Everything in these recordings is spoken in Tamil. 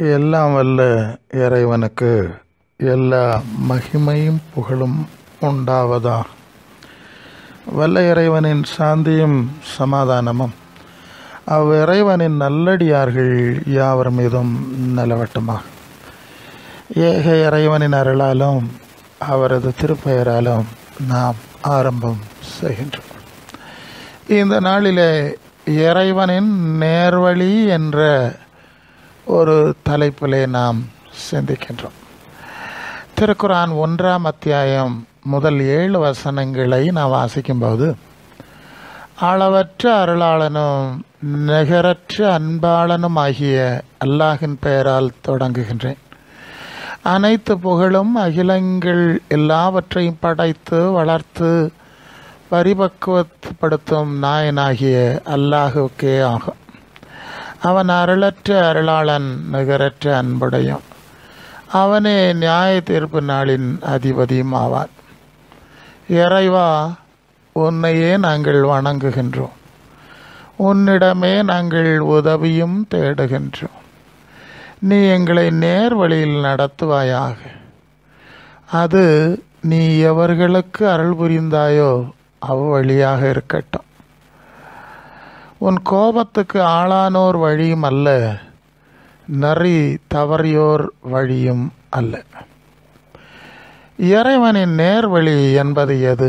எல்லாம் வல்ல இறைவனுக்கு எல்லா மகிமையும் புகழும் உண்டாவதா. வல்ல இறைவனின் சாந்தியும் சமாதானமும் அவ்விறைவனின் நல்லடியார்கள் யாவர் மீதும் நிலவட்டுமா. ஏக இறைவனின் அருளாலும் அவரது திருப்பெயராலும் நாம் ஆரம்பம் செய்கின்றோம். இந்த நாளிலே இறைவனின் நேர்வழி என்ற ஒரு தலைப்பிலே நாம் சிந்திக்கின்றோம். திருக்குரான் 1ஆம் அத்தியாயம் முதல் 7 வசனங்களை நாம் வாசிக்கும்போது, அளவற்ற அருளாளனும் நிகரற்ற அன்பாளனும் ஆகிய அல்லாஹின் பெயரால் தொடங்குகின்றேன். அனைத்து புகழும் அகிலங்கள் எல்லாவற்றையும் படைத்து வளர்த்து பரிபக்குவப்படுத்தும் நாயனாகிய அல்லாஹுக்கே ஆகும். அவன் அருளற்ற அருளாளன், நிகரற்ற அன்புடையும். அவனே நியாய தீர்ப்பு நாளின் அதிபதியும் ஆவான். இறைவா, உன்னையே நாங்கள் வணங்குகின்றோம். உன்னிடமே நாங்கள் உதவியும் தேடுகின்றோம். நீ எங்களை நேர் வழியில் நடத்துவாயாக. அது நீ எவர்களுக்கு அருள் புரிந்தாயோ அவ்வழியாக இருக்கட்டும். உன் கோபத்துக்கு ஆளானோர் வழியும் அல்ல, நரி தவறியோர் வழியும் அல்ல. இறைவனின் நேர்வழி என்பது எது?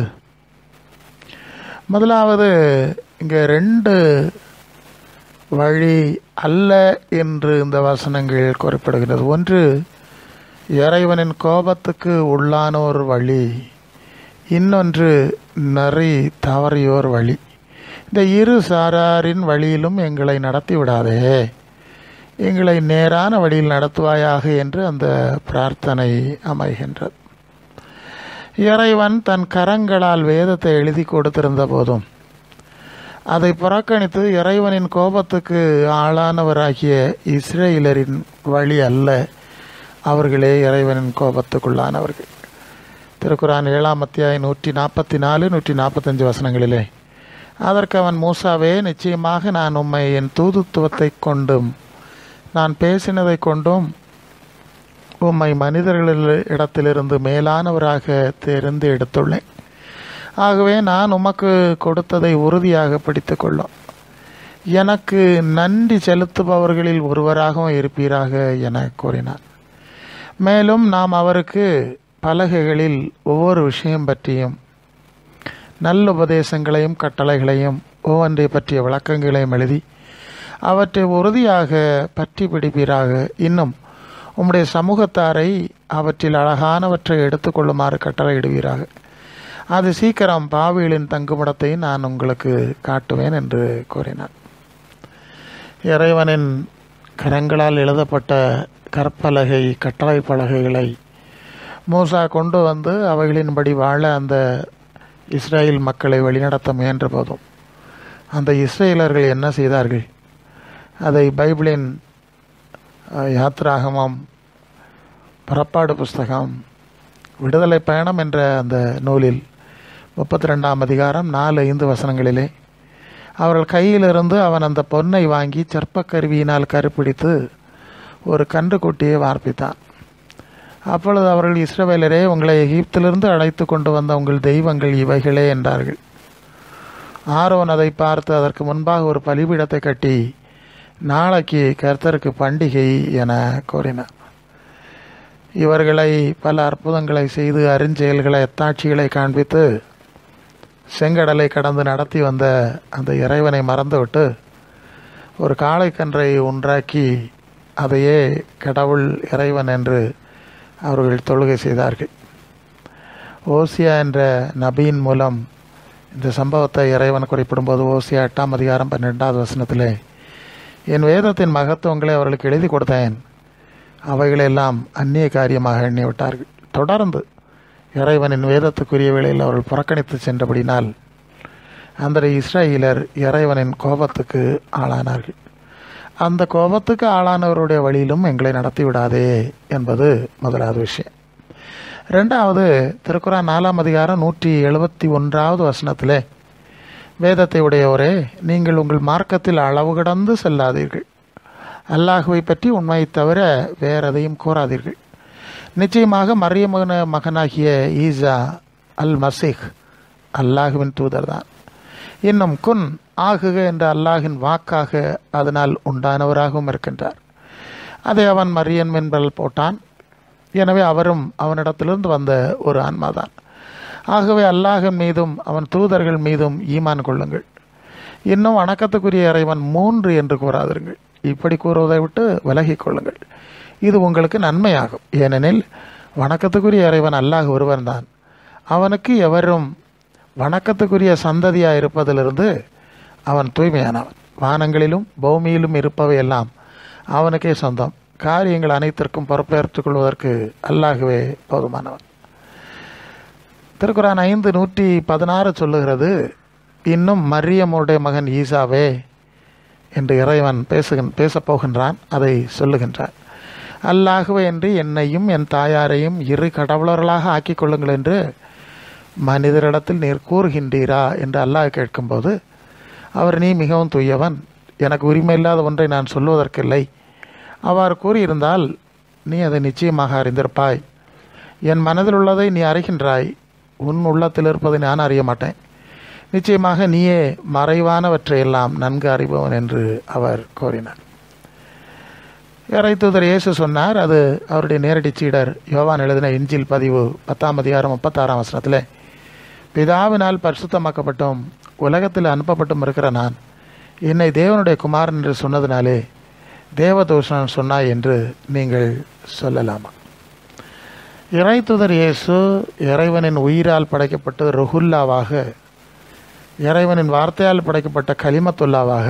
முதலாவது, இங்கே 2 வழி அல்ல என்று இந்த வசனங்கள் குறிப்பிடுகிறது. ஒன்று, இறைவனின் கோபத்துக்கு உள்ளானோர் வழி. இன்னொன்று, நரி தவறியோர் வழி. இந்த இரு சாராரின் வழியிலும் எங்களை நடத்தி விடாதே, எங்களை நேரான வழியில் நடத்துவாயாக என்று அந்த பிரார்த்தனை அமைகின்றது. இறைவன் தன் கரங்களால் வேதத்தை எழுதி கொடுத்திருந்த போதும் அதை புறக்கணித்து இறைவனின் கோபத்துக்கு ஆளானவராகிய இஸ்ரேலரின் வழி அல்ல, அவர்களே இறைவனின் கோபத்துக்குள்ளானவர்கள். திருக்குரான் 7ஆம் அத்தியாயம் 144, 145 வசனங்களிலே, அதற்கு அவன், மூசாவே, நிச்சயமாக நான் உம்மை என் தூதுத்துவத்தை கொண்டும் நான் பேசினதை கொண்டும் உம்மை மனிதர்களிடத்திலிருந்து மேலானவராக தெரிந்து எடுத்துள்ளேன். ஆகவே நான் உமக்கு கொடுத்ததை உறுதியாக பிடித்து கொள்ளும். எனக்கு நன்றி செலுத்துபவர்களில் ஒருவராகவும் இருப்பீராக என கூறினார். மேலும் நாம் அவருக்கு பலகைகளில் ஒவ்வொரு விஷயம் பற்றியும் நல்ல உபதேசங்களையும் கட்டளைகளையும் ஒவ்வொன்றை பற்றிய விளக்கங்களையும் எழுதி அவற்றை உறுதியாக பற்றி பிடிப்பீராக. இன்னும் உம்முடைய சமூகத்தாரை அவற்றில் அழகானவற்றை எடுத்துக்கொள்ளுமாறு கட்டளையிடுவீராக. அது சீக்கிரம் பாவிகளின் தங்குமிடத்தை நான் உங்களுக்கு காட்டுவேன் என்று கூறினார். இறைவனின் கரங்களால் எழுதப்பட்ட கற்பலகை, கட்டளை பலகைகளை மூசா கொண்டு வந்து அவைகளின்படி வாழ அந்த இஸ்ரேல் மக்களை வழிநடத்த முயன்ற போதும் அந்த இஸ்ரேலர்கள் என்ன செய்தார்கள்? அதை பைபிளின் யாத்ராகமம், புறப்பாடு புஸ்தகம், விடுதலை பயணம் என்ற அந்த நூலில் 32ஆம் அதிகாரம் 4-5 வசனங்களிலே, அவர்கள் கையிலிருந்து அவன் அந்த பொன்னை வாங்கி சர்ப்பக்கருவியினால் கருப்பிடித்து ஒரு கன்றுக்குட்டியை வார்ப்பித்தான். அப்பொழுது அவர்கள், இஸ்ரவேலரே, உங்களை எகிப்திலிருந்து அழைத்து கொண்டு வந்த உங்கள் தெய்வங்கள் இவைகளே என்றார்கள். ஆரோன் அதை பார்த்து அதற்கு முன்பாக ஒரு பலிபீடத்தை கட்டி, நாளைக்கு கர்த்தருக்கு பண்டிகை என கூறினார். இவர்களை பல அற்புதங்களை செய்து அருஞ்செயல்களை, அத்தாட்சிகளை காண்பித்து செங்கடலை கடந்து நடத்தி வந்த அந்த இறைவனை மறந்துவிட்டு ஒரு காளைக்கன்றை உண்டாக்கி அதையே கடவுள், இறைவன் என்று அவர்கள் தொழுகை செய்தார்கள். ஓசியா என்ற நபியின் மூலம் இந்த சம்பவத்தை இறைவன் குறிப்பிடும்போது, ஓசியா 8ஆம் அதிகாரம் 12வது வசனத்திலே, என் வேதத்தின் மகத்துவங்களை அவர்களுக்கு எழுதி கொடுத்தேன், அவைகளெல்லாம் அந்நிய காரியமாக எண்ணிவிட்டார்கள். தொடர்ந்து இறைவனின் வேதத்துக்குரிய வேளையில் அவர்கள் புறக்கணித்து சென்றபடினால் அந்த இஸ்ரேலர் இறைவனின் கோபத்துக்கு ஆளானார்கள். அந்த கோபத்துக்கு ஆளானவருடைய வழியிலும் எங்களை நடத்தி விடாதே என்பது முதலாவது விஷயம். 2வது, திருக்குரான் 4ஆம் அதிகாரம் 171வது வசனத்திலே, வேதத்தை உடையவரே, நீங்கள் உங்கள் மார்க்கத்தில் அளவு கடந்து செல்லாதீர்கள். அல்லாஹுவை பற்றி உண்மையை தவிர வேறு எதையும் கூறாதீர்கள். நிச்சயமாக மரியமான மகனாகிய ஈசா அல் மசீஹ் அல்லாஹுவின் தூதர் தான். இன்னும் குன் ஆகுக என்ற அல்லாஹின் வாக்காக அதனால் உண்டானவராகவும் இருக்கின்றார். அதை அவன் மரியன் என்பதில் போட்டான். எனவே அவரும் அவனிடத்திலிருந்து வந்த ஒரு ஆன்மாதான். ஆகவே அல்லாஹின் மீதும் அவன் தூதர்கள் மீதும் ஈமான் கொள்ளுங்கள். இன்னும் வணக்கத்துக்குரிய இறைவன் 3 என்று கூறாதிருங்கள். இப்படி கூறுவதை விட்டு விலகிக் கொள்ளுங்கள். இது உங்களுக்கு நன்மையாகும். ஏனெனில் வணக்கத்துக்குரிய இறைவன் அல்லாஹ் ஒருவன்தான். அவனுக்கு எவரும் வணக்கத்துக்குரிய சந்ததியாக இருப்பதிலிருந்து அவன் தூய்மையானவன். வானங்களிலும் பூமியிலும் இருப்பவையெல்லாம் அவனுக்கே சொந்தம். காரியங்கள் அனைத்திற்கும் பொறுப்பேற்றுக் கொள்வதற்கு அல்லாஹுவே போதுமானவன். திருக்குரான் 5:116 சொல்லுகிறது, இன்னும் மரியமுடைய மகன் ஈசாவே என்று இறைவன் பேசப்போகின்றான். அதை சொல்லுகின்றான். அல்லாஹுவே என்று என்னையும் என் தாயாரையும் 2 கடவுளர்களாக ஆக்கிக் கொள்ளுங்கள் என்று மனிதரிடத்தில் நீர் கூறுகின்றீரா என்று அல்லாஹ் கேட்கும்போது, அவர் நீ மிகவும் தூயவன், எனக்கு உரிமை இல்லாத ஒன்றை நான் சொல்வதற்கில்லை. அவ்வாறு கூறியிருந்தால் நீ அதை நிச்சயமாக அறிந்திருப்பாய். என் மனதில் உள்ளதை நீ அறிகின்றாய். உன் உள்ளத்தில் இருப்பதை நான் அறிய மாட்டேன். நிச்சயமாக நீயே மறைவானவற்றையெல்லாம் நன்கு அறிபவன் என்று அவர் கூறினார். இறைத்தூதர் இயேசு சொன்னார். அது அவருடைய நேரடி சீடர் யோவான் எழுதின இன்ஜில் பதிவு 10ஆம் அதிகாரம் 36ஆம் வசனத்தில், பிதாவினால் பரிசுத்தமாக்கப்பட்டும் உலகத்தில் அனுப்பப்பட்டும் இருக்கிற நான் என்னை தேவனுடைய குமாரன் என்று சொன்னதினாலே தேவதூஷணன் சொன்னாய் என்று நீங்கள் சொல்லலாமா? இறைத்தூதர் இயேசு இறைவனின் உயிரால் படைக்கப்பட்டு ருஹுல்லாவாக, இறைவனின் வார்த்தையால் படைக்கப்பட்ட கலிமத்துல்லாவாக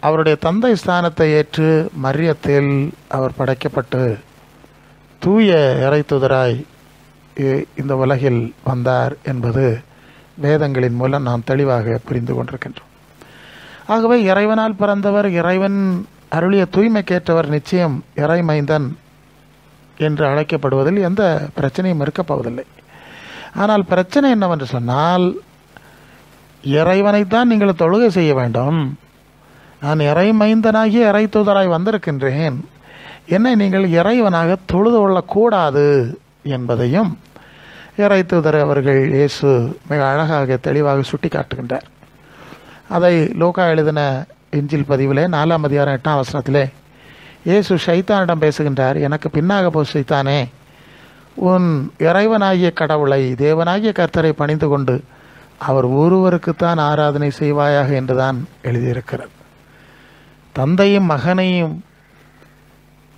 அவருடைய தந்தை ஸ்தானத்தை ஏற்று மரியத்தில் அவர் படைக்கப்பட்டு தூய இறைத்தூதராய் இந்த உலகில் வந்தார் என்பது வேதங்களின் மூலம் நாம் தெளிவாக புரிந்து கொண்டிருக்கின்றோம். ஆகவே இறைவனால் பிறந்தவர், இறைவன் அருளிய தூய்மைக்கேற்றவர் நிச்சயம் இறைமைந்தன் என்று அழைக்கப்படுவதில் எந்த பிரச்சனையும் இருக்கப் போவதில்லை. ஆனால் பிரச்சனை என்னவென்று சொன்னால், இறைவனைத்தான் நீங்கள் தொழுகை செய்ய வேண்டும். நான் இறைமைந்தனாகி இறை தூதராய் வந்திருக்கின்றேன், என்னை நீங்கள் இறைவனாக தொழுது கொள்ளக்கூடாது என்பதையும் இறை தூதர் அவர்கள் இயேசு மிக அழகாக தெளிவாக சுட்டி காட்டுகின்றார். அதை லூக்கா எழுதின இன்ஜில் பதிவிலே 4ஆம் அதிகாரம் 8ஆம் வசனத்திலே இயேசு ஷைத்தானிடம் பேசுகின்றார். எனக்கு பின்னாக போ ஷைத்தானே, உன் இறைவனாகிய கடவுளை, தேவனாகிய கர்த்தரை பணிந்து கொண்டு அவர் ஒருவருக்குத்தான் ஆராதனை செய்வாயாக என்றுதான் எழுதியிருக்கிறது. தந்தையும் மகனையும்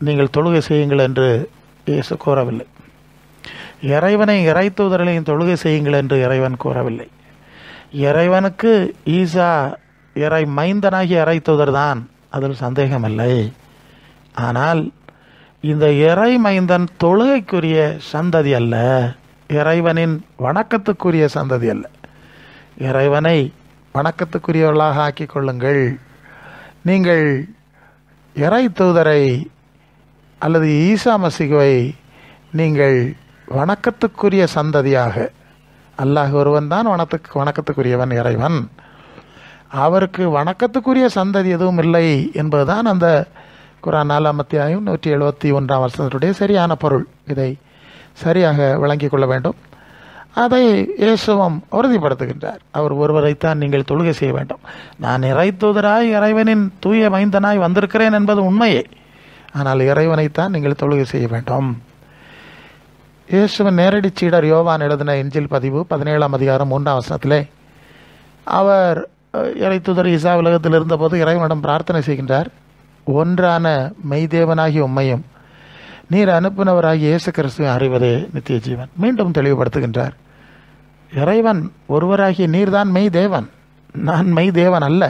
நீங்கள் தொழுகை செய்யுங்கள் என்று இயேசு கூறவில்லை. இறைவனை இறை தூதர்களையும் தொழுகை செய்யுங்கள் என்று இறைவன் கூறவில்லை. இறைவனுக்கு ஈசா இறை மைந்தனாகிய இறை தூதர் தான், அதில் சந்தேகமில்லை. ஆனால் இந்த இறை மைந்தன் தொழுகைக்குரிய சந்ததி அல்ல, இறைவனின் வணக்கத்துக்குரிய சந்ததி அல்ல. இறைவனை வணக்கத்துக்குரியவர்களாக ஆக்கிக் கொள்ளுங்கள். நீங்கள் இறை தூதரை அல்லது ஈசா மசீஹை நீங்கள் வணக்கத்துக்குரிய சந்ததியாக, அல்லாஹ் ஒருவன் தான் வணக்கத்துக்குரியவன் இறைவன், அவருக்கு வணக்கத்துக்குரிய சந்ததி எதுவும் இல்லை என்பதுதான் அந்த குர்ஆன் 4ஆம் அத்தியாயம் 171ஆம் வசனத்துடைய சரியான பொருள். இதை சரியாக விளங்கிக் கொள்ள வேண்டும். அதை இயேசுவும் உறுதிப்படுத்துகின்றார். அவர் ஒருவரைத்தான் நீங்கள் தொழுகை செய்ய வேண்டும். நான் இறை தூதராய் இறைவனின் தூய மைந்தனாய் வந்திருக்கிறேன் என்பது உண்மையே. ஆனால் இறைவனைத்தான் நீங்கள் தொழுகை செய்ய வேண்டும். இயேசுவின் நேரடி சீடர் யோவான் எழுதின இன்ஜில் பதிவு 17ஆம் அதிகாரம் 3ஆம் வசனத்திலே அவர் இறை தூதர் ஈசா உலகத்தில் இருந்தபோது இறைவனிடம் பிரார்த்தனை செய்கின்றார். ஒன்றான மெய்தேவனாகிய உம்மையும் நீர் அனுப்பினவராகிய இயேசு கிறிஸ்துவை அறிவதே நித்திய ஜீவன். மீண்டும் தெளிவுபடுத்துகின்றார். இறைவன் ஒருவராகிய நீர்தான் மெய் தேவன், நான் மெய் தேவன் அல்ல.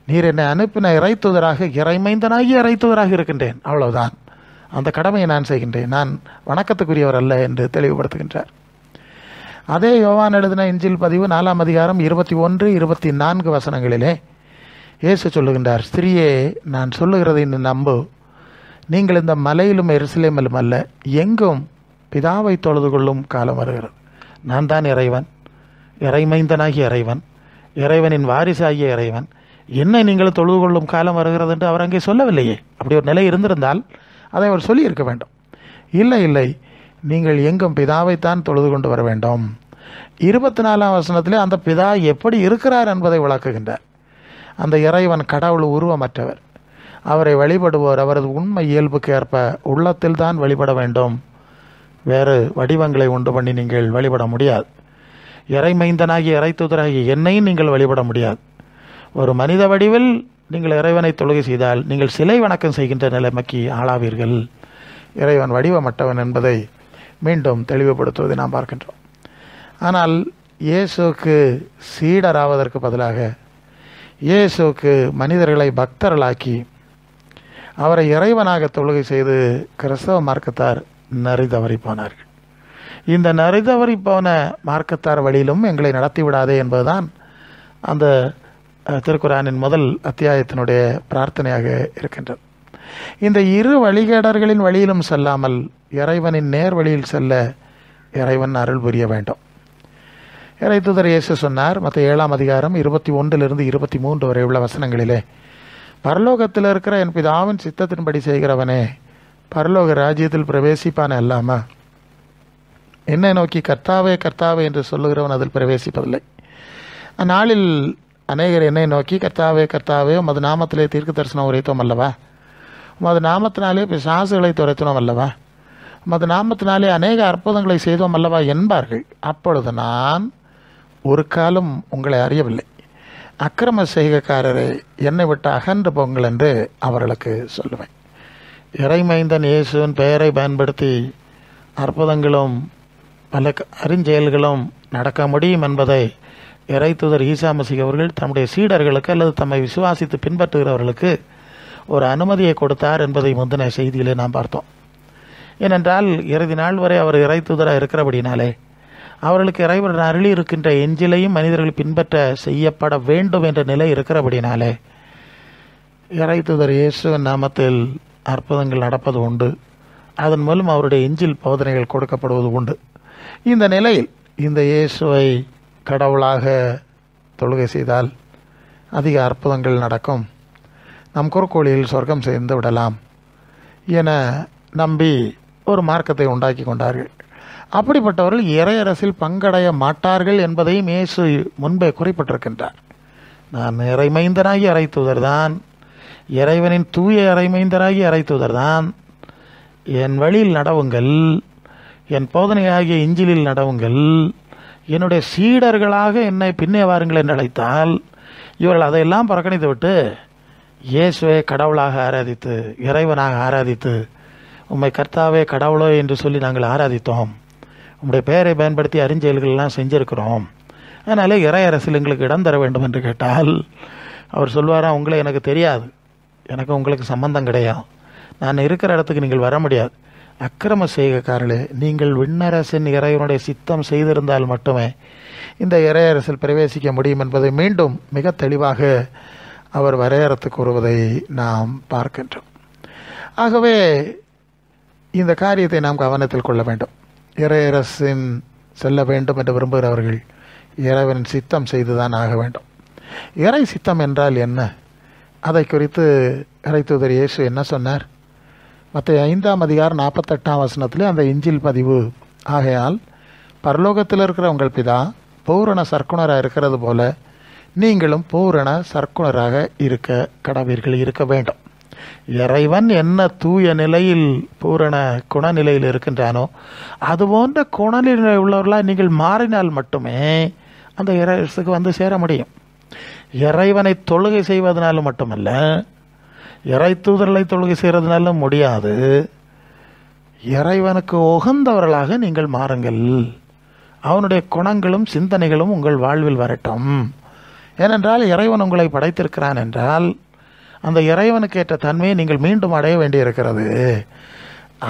நீர் என்னை அனுப்பின இறை தூதராக இறைமைந்தனாகிய இறை தூதராக இருக்கின்றேன், அவ்வளவுதான். அந்த கடமையை நான் செய்கின்றேன், நான் வணக்கத்துக்குரியவர் அல்ல என்று தெளிவுபடுத்துகின்றார். அதே யோவான் எழுதின இன்ஜில் பதிவு 4ஆம் அதிகாரம் 21, 24 வசனங்களிலே இயேசு சொல்லுகின்றார், ஸ்திரியே, நான் சொல்லுகிறதை நீ நம்பு. நீங்கள் இந்த மலையிலும் எருசலேமிலும் அல்ல, எங்கும் பிதாவை தொழுது கொள்ளும் காலம் வருகிறது. நான் தான் இறைவன், இறைமைந்தனாகிய இறைவன், இறைவனின் வாரிசாகிய இறைவன், என்னை நீங்கள் தொழுது கொள்ளும் காலம் வருகிறது என்று அவர் அங்கே சொல்லவில்லையே. அப்படி ஒரு நிலை இருந்திருந்தால் அதை அவர் சொல்லியிருக்க வேண்டும். இல்லை இல்லை, நீங்கள் எங்கும் பிதாவைத்தான் தொழுது கொண்டு வர வேண்டும். 24ஆம் வசனத்திலே அந்த பிதா எப்படி இருக்கிறார் என்பதை விளக்குகின்றார். அந்த இறைவன் கடவுள் உருவமற்றவர். அவரை வழிபடுவோர் அவரது உண்மை இயல்புக்கு ஏற்ப உள்ளத்தில் தான் வழிபட வேண்டும். வேறு வடிவங்களை உண்டு பண்ணி நீங்கள் வழிபட முடியாது. இறைமைந்தனாகி இறைத்தூதராகி என்னையும் நீங்கள் வழிபட முடியாது. ஒரு மனித வடிவில் நீங்கள் இறைவனை தொழுகை செய்தால் நீங்கள் சிலை வணக்கம் செய்கின்ற நிலைமைக்கு ஆளாவீர்கள். இறைவன் வடிவமற்றவன் என்பதை மீண்டும் தெளிவுபடுத்துவதை நாம் பார்க்கின்றோம். ஆனால் இயேசுக்கு சீடராவதற்கு பதிலாக இயேசுக்கு மனிதர்களை பக்தர்களாக்கி அவரை இறைவனாக தொழுகை செய்து கிறிஸ்தவ மார்க்கத்தார் நரிதவறி போனார்கள். இந்த நரிதவறி போன மார்க்கத்தார் வழியிலும் எங்களை நடத்திவிடாதே என்பதுதான் அந்த திருக்குரானின் முதல் அத்தியாயத்தினுடைய பிரார்த்தனையாக இருக்கின்றது. இந்த இரு வழிகேடர்களின் வழியிலும் செல்லாமல் இறைவனின் நேர் வழியில் செல்ல இறைவன் அருள் புரிய வேண்டும். இறைத்தூதர் இயேசு சொன்னார், மத்திய 7ஆம் அதிகாரம் 21 to 23 வரை உள்ள வசனங்களிலே, பரலோகத்தில் இருக்கிற என் பிதாவின் சித்தத்தின்படி செய்கிறவனே பரலோக ராஜ்யத்தில் பிரவேசிப்பான அல்லாமா என்னை நோக்கி கர்த்தாவே கர்த்தாவே என்று சொல்லுகிறவன் அதில் பிரவேசிப்பதில்லை. அந்நாளில் அநேகர் என்னை நோக்கி கர்த்தாவே கர்த்தாவே உமது நாமத்திலே தீர்க்க தரிசனம் உரைத்தோம் அல்லவா, உமது நாமத்தினாலே பிசாசுகளை துரைத்தனோம் அல்லவா, உமது நாமத்தினாலே அநேக அற்புதங்களை செய்தோம் அல்லவா என்பார்கள். அப்பொழுது நான் ஒரு காலம் உங்களை அறியவில்லை, அக்கிரம செய்கைக்காரரை என்னை விட்டு அகன்று போங்கள் என்று அவர்களுக்கு சொல்லுவேன். இறைமைந்தன் இயேசுவின் பெயரை பயன்படுத்தி அற்புதங்களும் பல அருஞ்செயல்களும் நடக்க முடியும் என்பதை இறைத்தூதர் ஈசா மசீஹ் அவர்கள் தம்முடைய சீடர்களுக்கு அல்லது தம்மை விசுவாசித்து பின்பற்றுகிறவர்களுக்கு ஒரு அனுமதியை கொடுத்தார் என்பதை முந்தின செய்தியிலே நாம் பார்த்தோம். ஏனென்றால் இறுதி நாள் வரை அவர் இறைத்தூதராக இருக்கிறபடினாலே அவர்களுக்கு இறைவன் அருளி இருக்கின்ற எஞ்சிலையும் மனிதர்கள் பின்பற்ற செய்யப்பட வேண்டும் என்ற நிலை இருக்கிறபடினாலே இறைத்தூதர் இயேசுவின் நாமத்தில் அற்புதங்கள் நடப்பது உண்டு. அதன் மூலம் அவருடைய எஞ்சில் போதனைகள் கொடுக்கப்படுவது உண்டு. இந்த நிலையில் இந்த இயேசுவை கடவுளாக தொழுகை செய்தால் அதிக அற்புதங்கள் நடக்கும், நம் குறுக்கோளியில் சொர்க்கம் சேர்ந்து விடலாம் என நம்பி ஒரு மார்க்கத்தை உண்டாக்கி கொண்டார்கள். அப்படிப்பட்டவர்கள் இறையரசில் பங்கடைய மாட்டார்கள் என்பதையும் இயேசு முன்பே குறிப்பிட்டிருக்கின்றார். நான் இறைமைந்தனாகி இறைத்தூதர் தான், இறைவனின் தூய இறைமைந்தராகி இறைத்தூதர் தான், என் வழியில் நடவுங்கள், என் போதனையாகிய இஞ்சிலில் நடவுங்கள், என்னுடைய சீடர்களாக என்னை பின்னே வாருங்கள் என்று அழைத்தால் இவர்கள் அதையெல்லாம் புறக்கணித்து விட்டு இயேசுவை கடவுளாக ஆராதித்து இறைவனாக ஆராதித்து உம்மை கர்த்தாவே கடவுளோ என்று சொல்லி நாங்கள் ஆராதித்தோம், உம்முடைய பெயரை பயன்படுத்தி அருஞ்செயல்கள்லாம் செஞ்சிருக்கிறோம், அதனாலே இறையரசில் எங்களுக்கு இடம் தர வேண்டும் என்று கேட்டால் அவர் சொல்வாராம், உங்களை எனக்கு தெரியாது, எனக்கு உங்களுக்கு சம்பந்தம் கிடையாது, நான் இருக்கிற இடத்துக்கு நீங்கள் வர முடியாது, அக்கிரம செய்கைக்காரர்களே நீங்கள் விண்ணரசின் இறைவனுடைய சித்தம் செய்திருந்தால் மட்டுமே இந்த இறையரசில் பிரவேசிக்க முடியும் என்பதை மீண்டும் மிக தெளிவாக அவர் வரையறுத்து கூறுவதை நாம் பார்க்கின்றோம். ஆகவே இந்த காரியத்தை நாம் கவனத்தில் கொள்ள வேண்டும். இறையரசின் செல்ல வேண்டும் என்று விரும்புகிறவர்கள் இறைவனின் சித்தம் செய்துதான் ஆக வேண்டும். இறை சித்தம் என்றால் என்ன? அதை குறித்து இறைத்தூதர் இயேசு என்ன சொன்னார்? மத்திய 5ஆம் அதிகாரம் 48ஆம் வசனத்திலே அந்த இஞ்சில் பதிவு, ஆகையால் பரலோகத்தில் இருக்கிற உங்கள் பிதா பூரண சர்க்குணராக இருக்கிறது போல நீங்களும் பூரண சர்க்குணராக இருக்க கடவீர்கள், இருக்க வேண்டும். இறைவன் என்ன தூய நிலையில் பூரண குணநிலையில் இருக்கின்றானோ அதுபோன்ற குணநிலை உள்ளவர்களாக நீங்கள் மாறினால் மட்டுமே அந்த இறைவனுக்கு வந்து சேர முடியும். இறைவனை தொழுகை செய்வதனாலும் மட்டுமல்ல, இறை தூதர்களை தொழுகை செய்கிறதுனாலும் முடியாது. இறைவனுக்கு உகந்தவர்களாக நீங்கள் மாறுங்கள், அவனுடைய குணங்களும் சிந்தனைகளும் உங்கள் வாழ்வில் வரட்டும். ஏனென்றால் இறைவன் உங்களை படைத்திருக்கிறான் என்றால் அந்த இறைவனுக்கு ஏற்ற தன்மையை நீங்கள் மீண்டும் அடைய வேண்டியிருக்கிறது.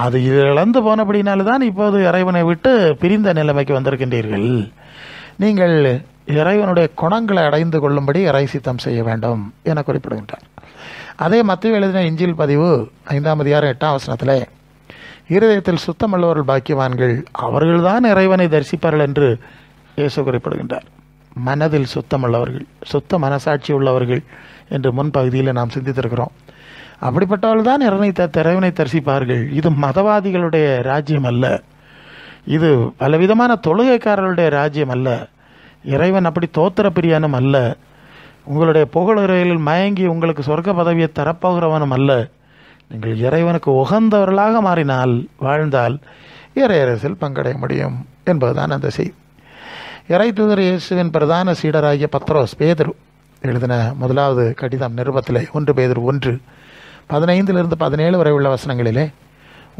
அது இழந்து போனபடினால்தான் இப்போது இறைவனை விட்டு பிரிந்த நிலைமைக்கு வந்திருக்கின்றீர்கள். நீங்கள் இறைவனுடைய குணங்களை அடைந்து கொள்ளும்படி இறை சித்தம் செய்ய வேண்டும் என குறிப்பிடுகின்றார். அதே மத்தேயு எழுதின இஞ்சில் பதிவு 5ஆம் அதிகாரம் 8ஆம் வசனத்திலே, இருதயத்தில் சுத்தமுள்ளவர்கள் பாக்கியவான்கள், அவர்கள்தான் இறைவனை தரிசிப்பார்கள் என்று இயேசு குறிப்பிடுகின்றார். மனதில் சுத்தமுள்ளவர்கள், சுத்த மனசாட்சி உள்ளவர்கள் என்று முன்பகுதியில் நாம் சிந்தித்திருக்கிறோம். அப்படிப்பட்டவர்கள் தான் இறைவனை தரிசிப்பார்கள். இது மதவாதிகளுடைய ராஜ்யம் அல்ல, இது பலவிதமான தொழுகைக்காரர்களுடைய ராஜ்யம் அல்ல. இறைவன் அப்படி தோத்திர பிரியானும் அல்ல, உங்களுடைய புகழுரைகளில் மயங்கி உங்களுக்கு சொர்க்க பதவியை தரப்போகிறவனும் அல்ல. நீங்கள் இறைவனுக்கு உகந்தவர்களாக மாறினால், வாழ்ந்தால் இறையரசில் பங்கடைய முடியும் என்பதுதான் அந்த செய்தி. இறை தூதர் இயேசுவின் பிரதான சீடராகிய பேதுரு எழுதின முதலாவது கடிதம் நிருபத்திலே 1 பேதுரு 1:15-17 வரை உள்ள வசனங்களிலே,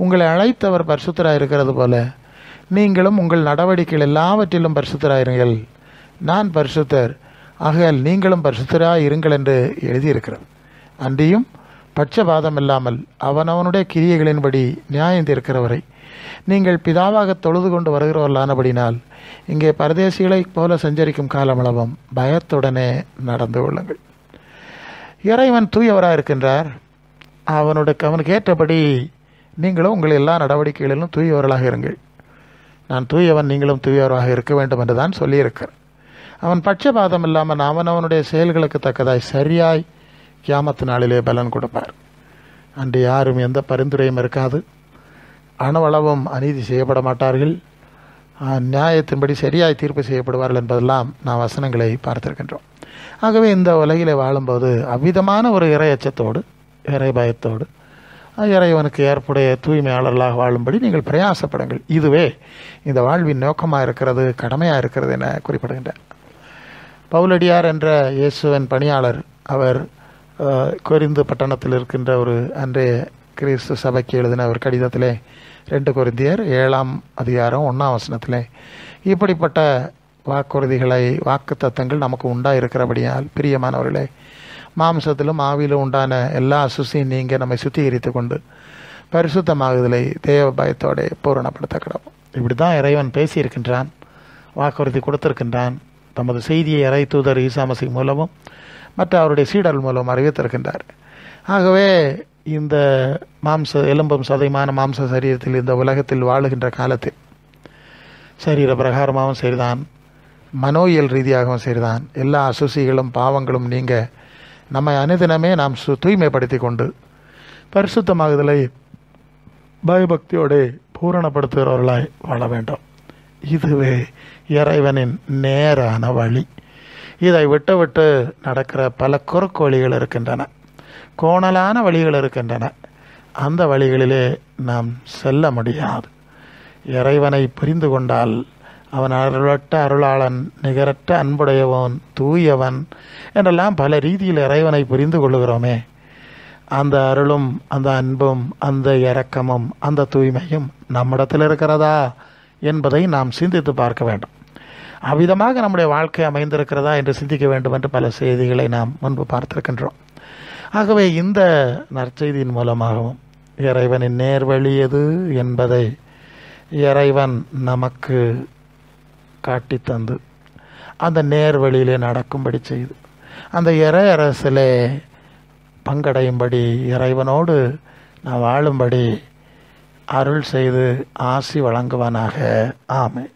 உங்களை அழைத்தவர் பரிசுத்தராயிருக்கிறது போல நீங்களும் உங்கள் நடவடிக்கைகள் எல்லாவற்றிலும் பரிசுத்தராயிருங்கள், நான் பரிசுத்தர் ஆகையால் நீங்களும் பரிசுத்தராய் இருங்கள் என்று எழுதியிருக்கிறது. அன்றியும் பட்சபாதம் இல்லாமல் அவனவனுடைய கிரியைகளின்படி நியாயம் தீர்க்கிறவரை நீங்கள் பிதாவாக தொழுது கொண்டு வருகிறவர்களானபடினால் இங்கே பரதேசிகளைப் போல சஞ்சரிக்கும் காலமளவும் பயத்துடனே நடந்து கொள்ளுங்கள். இறைவன் தூயவராக இருக்கின்றார். அவனுக்கு ஏற்றபடி நீங்களும் உங்கள் எல்லா நடவடிக்கைகளிலும் தூயவர்களாக இருங்கள். நான் தூயவன், நீங்களும் தூயவராக இருக்க வேண்டும் என்று தான் சொல்லியிருக்கிறேன். அவன் பட்சபாதம் இல்லாமல் அவனவனுடைய செயல்களுக்கு தக்கதாய் சரியாய் கியாமத்து நாளிலே பலன் கொடுப்பார். அன்று யாரும் எந்த பரிந்துரையும் இருக்காது, அணுவளவும் அநீதி செய்யப்பட மாட்டார்கள், நியாயத்தின்படி சரியாய் தீர்ப்பு செய்யப்படுவார்கள் என்பதெல்லாம் நாம் வசனங்களை பார்த்திருக்கின்றோம். ஆகவே இந்த உலகிலே வாழும்போது அவ்விதமான ஒரு இறை அச்சத்தோடு, இறை பயத்தோடு, இறைவனுக்கு ஏற்புடைய தூய்மையாளர்களாக வாழும்படி நீங்கள் பிரயாசப்படுங்கள். இதுவே இந்த வாழ்வின் நோக்கமாக இருக்கிறது, கடமையாக இருக்கிறது என குறிப்பிடுகின்றார். பவுலடியார் என்ற இயேசுவின் பணியாளர், அவர் கொரிந்து பட்டணத்தில் இருக்கின்ற ஒரு அன்றைய கிறிஸ்து சபைக்கு எழுதின ஒரு கடிதத்திலே 2 கொரிந்தியர் 7:1 இப்படிப்பட்ட வாக்குறுதிகளை, வாக்கு தத்தங்கள் நமக்கு உண்டாயிருக்கிறபடியால் பிரியமானவர்களே, மாம்சத்திலும் ஆவிலும் உண்டான எல்லா அசுசியும் நீங்க நம்மை சுத்திகரித்து கொண்டு பரிசுத்தமாகுதலை தேவ பயத்தோட பூரணப்படுத்த கிடவும். இப்படி தான் இறைவன் பேசியிருக்கின்றான், வாக்குறுதி கொடுத்திருக்கின்றான். தமது செய்தியை இறை தூதர் ஈசா மசீஹ் மூலமும் மற்ற அவருடைய சீடர்கள் மூலம் அறிவித்திருக்கின்றார். ஆகவே இந்த எலும்பும் சதைமான மாம்ச சரீரத்தில் இந்த உலகத்தில் வாழுகின்ற காலத்தில் சரீர பிரகாரமாகவும் சரிதான், மனோயியல் ரீதியாகவும் சரிதான், எல்லா அசுசிகளும் பாவங்களும் நீங்க நம்மை அனுதினமே நாம் தூய்மைப்படுத்தி கொண்டு பரிசுத்தமாகுதலை பயபக்தியோடு பூரணப்படுத்துகிறவர்களாய் வாழ வேண்டும். இதுவே இறைவனின் நேரான வழி. இதை விட்டு விட்டு நடக்கிற பல குறுக்கு வழிகள் இருக்கின்றன, கோணலான வழிகள் இருக்கின்றன. அந்த வழிகளிலே நாம் செல்ல முடியாது. இறைவனை புரிந்து கொண்டால் அவன் அருளற்ற அருளாளன், நிகரற்ற அன்புடையவன், தூயவன் என்றெல்லாம் பல ரீதியில் இறைவனை புரிந்து கொள்ளுகிறோமே, அந்த அருளும் அந்த அன்பும் அந்த இரக்கமும் அந்த தூய்மையும் நம்மிடத்தில் இருக்கிறதா என்பதை நாம் சிந்தித்து பார்க்க வேண்டும். அவ்விதமாக நம்முடைய வாழ்க்கை அமைந்திருக்கிறதா என்று சிந்திக்க வேண்டும் என்று பல செய்திகளை நாம் முன்பு பார்த்திருக்கின்றோம். ஆகவே இந்த நற்செய்தியின் மூலமாகவும் இறைவனின் நேர்வழி எது என்பதை இறைவன் நமக்கு காட்டித்தந்து அந்த நேர்வழியிலே நடக்கும்படி செய்து அந்த இறையரசிலே பங்கடையும்படி, இறைவனோடு நான் வாழும்படி அருள் செய்து ஆசி வழங்குவானாக. ஆமென்.